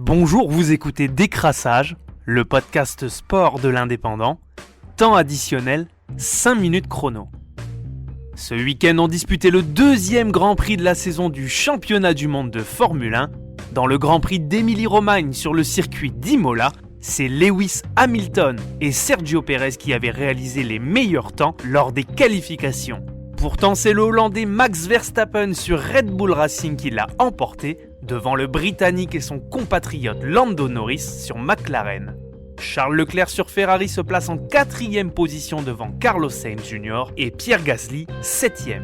Bonjour, vous écoutez Décrassage, le podcast sport de l'Indépendant. Temps additionnel, 5 minutes chrono. Ce week-end, on disputait le deuxième Grand Prix de la saison du championnat du monde de Formule 1. Dans le Grand Prix d'Émilie-Romagne sur le circuit d'Imola, c'est Lewis Hamilton et Sergio Pérez qui avaient réalisé les meilleurs temps lors des qualifications. Pourtant, c'est le Hollandais Max Verstappen sur Red Bull Racing qui l'a emporté devant le Britannique et son compatriote Lando Norris sur McLaren. Charles Leclerc sur Ferrari se place en 4e position devant Carlos Sainz Jr. et Pierre Gasly 7e.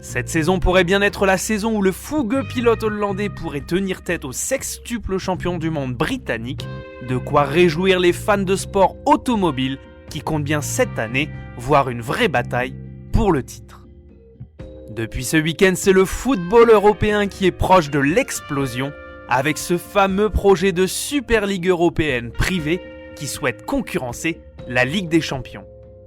Cette saison pourrait bien être la saison où le fougueux pilote hollandais pourrait tenir tête au sextuple champion du monde britannique, de quoi réjouir les fans de sport automobile qui comptent bien cette année voir une vraie bataille pour le titre. Depuis ce week-end, c'est le football européen qui est proche de l'explosion, avec ce fameux projet de Super Ligue européenne privée qui souhaite concurrencer la Ligue des Champions.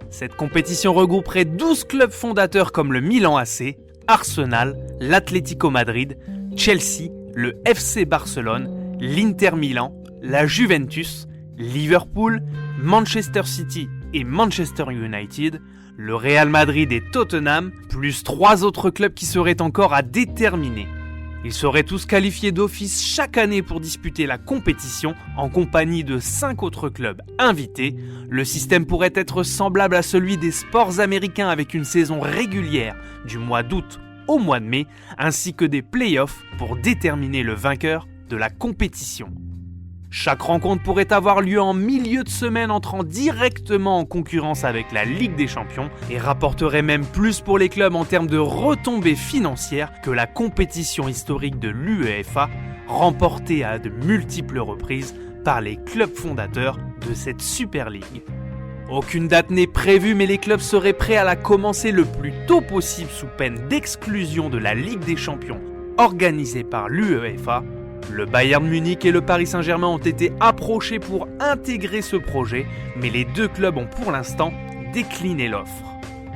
Cette compétition regrouperait 12 clubs fondateurs comme le Milan AC, Arsenal, l'Atlético Madrid, Chelsea, le FC Barcelone, l'Inter Milan, la Juventus, Liverpool, Manchester City et Manchester United, le Real Madrid et Tottenham, plus 3 autres clubs qui seraient encore à déterminer. Ils seraient tous qualifiés d'office chaque année pour disputer la compétition en compagnie de 5 autres clubs invités. Le système pourrait être semblable à celui des sports américains avec une saison régulière du mois d'août au mois de mai, ainsi que des playoffs pour déterminer le vainqueur de la compétition. Chaque rencontre pourrait avoir lieu en milieu de semaine, entrant directement en concurrence avec la Ligue des Champions et rapporterait même plus pour les clubs en termes de retombées financières que la compétition historique de l'UEFA, remportée à de multiples reprises par les clubs fondateurs de cette Super League. Aucune date n'est prévue, mais les clubs seraient prêts à la commencer le plus tôt possible sous peine d'exclusion de la Ligue des Champions organisée par l'UEFA. Le Bayern Munich et le Paris Saint-Germain ont été approchés pour intégrer ce projet, mais les deux clubs ont pour l'instant décliné l'offre.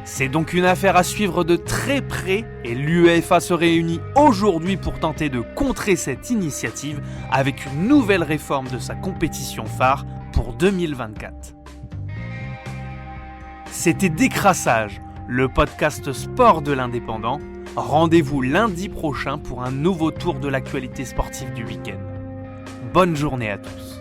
C'est donc une affaire à suivre de très près et l'UEFA se réunit aujourd'hui pour tenter de contrer cette initiative avec une nouvelle réforme de sa compétition phare pour 2024. C'était Décrassage, le podcast sport de l'Indépendant. Rendez-vous lundi prochain pour un nouveau tour de l'actualité sportive du week-end. Bonne journée à tous.